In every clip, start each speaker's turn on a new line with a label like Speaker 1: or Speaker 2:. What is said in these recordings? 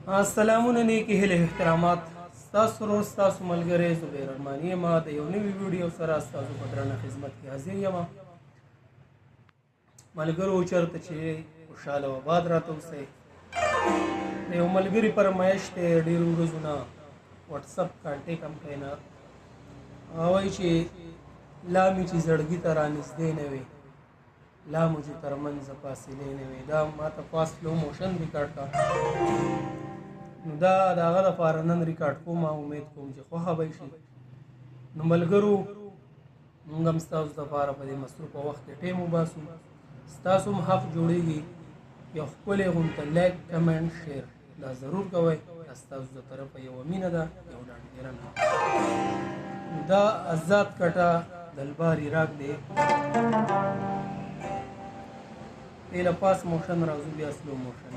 Speaker 1: अस्सलामुअलैकुम नेकी हिल एहतरामात स्तासु रोज स्तासु मलगरे ज़ुबैर अरमानी मा د یو نوې ویډیو سره ستاسو په درنه خدمت کې حاضر یم ملګرو چرته چې خوشاله او آباد راته اوسئ د یو ملګري فرمایش دی ډېرو ورځو نه واتس اپ کانټیک هم کوي نه وایي چې لا مې چې زړګي ته رانږدې نه وي لا مو چې ترمنځ فاصلې نه وي دا ماته پاس سلو موشن ریکارډ کا نو دا د هغه دپاره نن ریکارډ کوم امید کوم چې خوښه به شي نو ملګرو موږ هم ستاسو دپاره په دې مصروفه وخت کې ټیم وباسو ستاسو هم حق جوړېږي یو ښکلی غونته لایک کمنټ شیر دا ضرور کوئ دا ستاسو د طرفه یوه مینه ده یو ډاډګیرنه دا آزاد کټه دلبار عراق دی دې له پاس موشن راځو بیا سلو موشن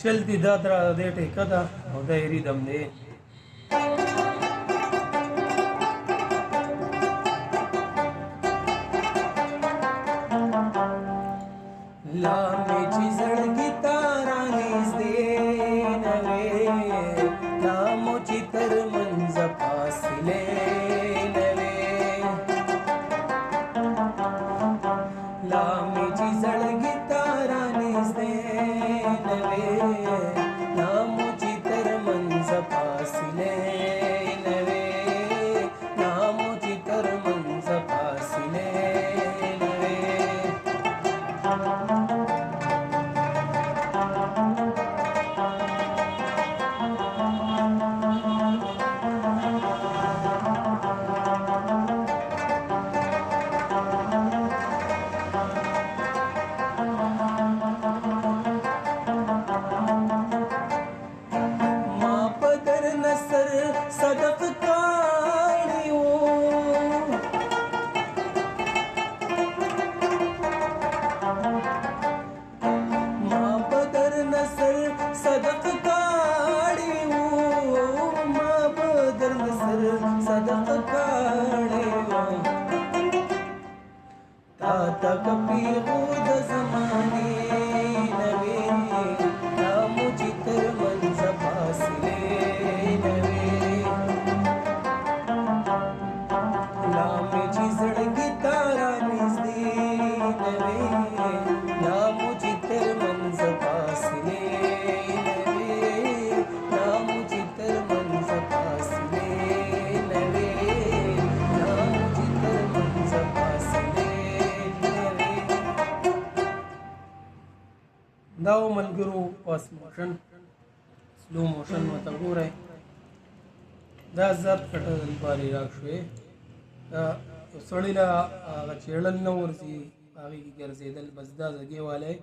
Speaker 1: چلتی دا درا دې ټیکه ده او دا یې ریدم دی لا مې چې زړګي ته رانږدې نه وې لا مو چې ترمنځ فاصلې نه وې لا مې چې زړګي ته رانږدې نه وې صدق کاری و ما بدر نصر صدق کاری و ما بدر نصر صدق کاری و تا تک پیغود زمانی نوی تا مجھے ترمنز فاصلے دا ملګرو پاس موشن سلو موشن ورته ګورئ دا ذات کټه دلبار عراق شوې دا یو سړي له هغه چیړل نه ورځي هغې کې ګرځېدل بس دا زګې والی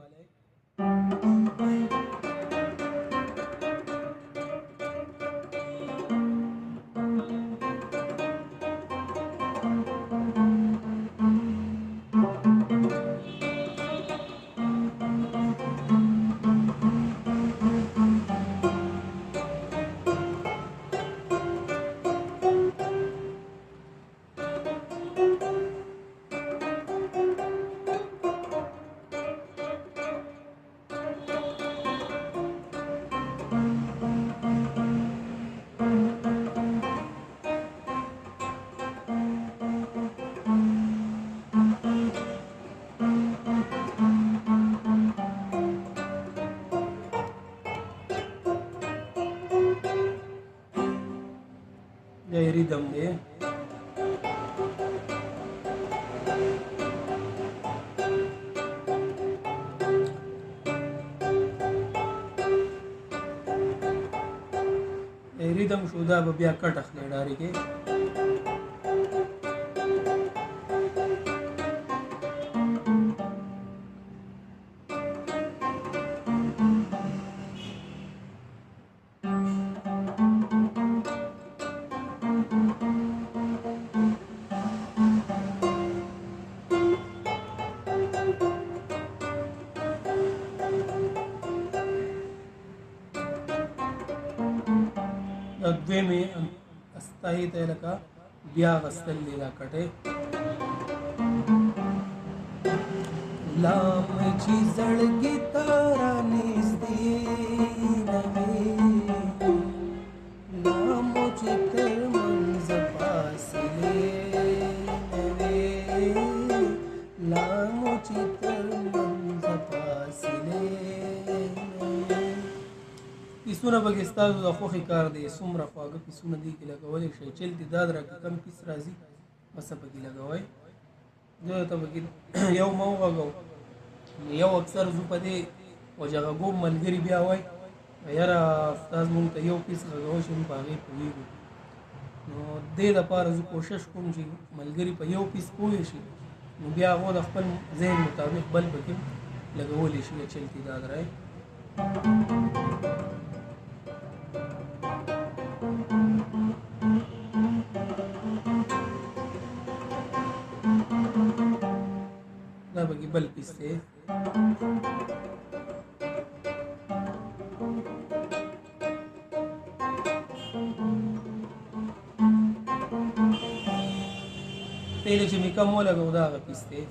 Speaker 1: یې دم دی ریدم شو دا به بیا کټ اخلي ډاري کې د دویمې استایي ته لکه بیا غستل دی دا کټې لام چې زړګي تارا نږدې نه وي لام چې تر منځ فاصلې نه وي لام چې تر منځ فاصلې پیسونه پکې ستاسو د خوښې کار دی څومره خواږه پیسونه دي کې لګولی شئ چل دي دا راکړه کم پیس راځي بس پکې لګوئ زه ته پکې یو مه وغږو یو اکثر زه په دې وجه غږوم ملګري بیا وایي یاره استاد مونږ ته یو پیس غږوی شي موږ په هغې پوهېږو نو دې دپاره زه کوشش کوم چې ملګري په یو پیس پوه شي نو بیا هغو د خپل ذهن مطابق بل پکې لګولی شي چل کې دا درای دا پکې بل پیس دی تیل چې مې کم ولګو دا هغه پیس دی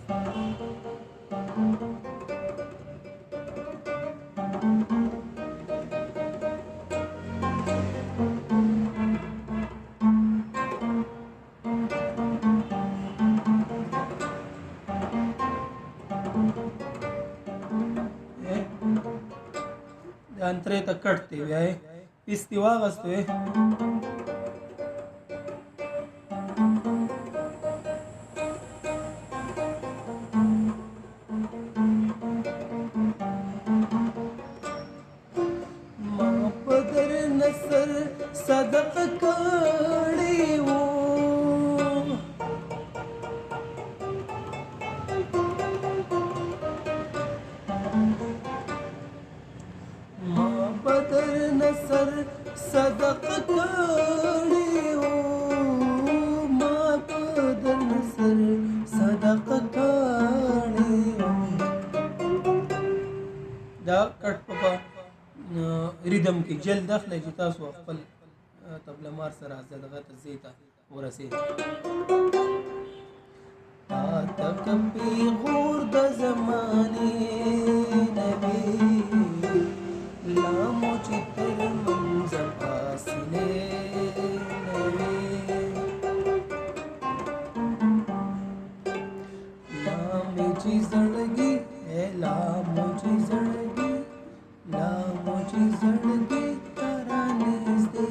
Speaker 1: د انترې ته کټ دی بیا یې پیس دې واغستو صدق کړی وو ما بدر نصر صدق کړی وو ما بدر نصر صدق کړی وو دا کټ په ریدم کې جلد اخلي چې تاسو خپل طبله مار سره دغه تزیته ورسید تک پیغور د زمانه نبی لامو چې تر منځ فاصله نبی لامو چې زړګي لامو چې زړګي لامو چې زړګي ترا نږدې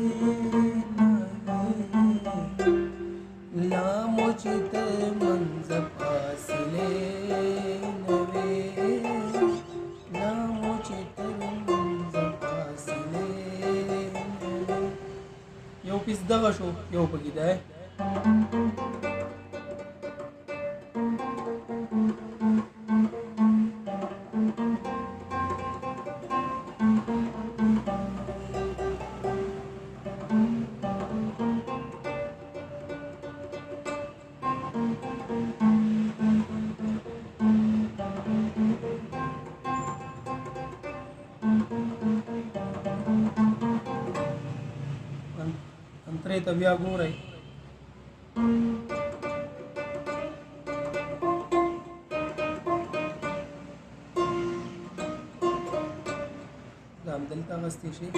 Speaker 1: لامو چې تر منځ فاصلې نه وي لامو چې تر منځ فاصلې نه وي یو پیس دغه شو یو پکې دی انترې ته بیا ګورئ دا همدلته اغوستی شي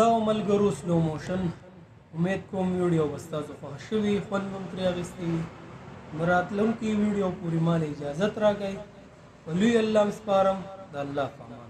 Speaker 1: دا ملګرو سلو موشن امید کوم ویډیو به ستاسو خوښ شوي خوند به مو ترې اخیستی وي نو راتلونکي ویډیو پورې مال اجازت راکئ په لوی الله سپارم د الله په امان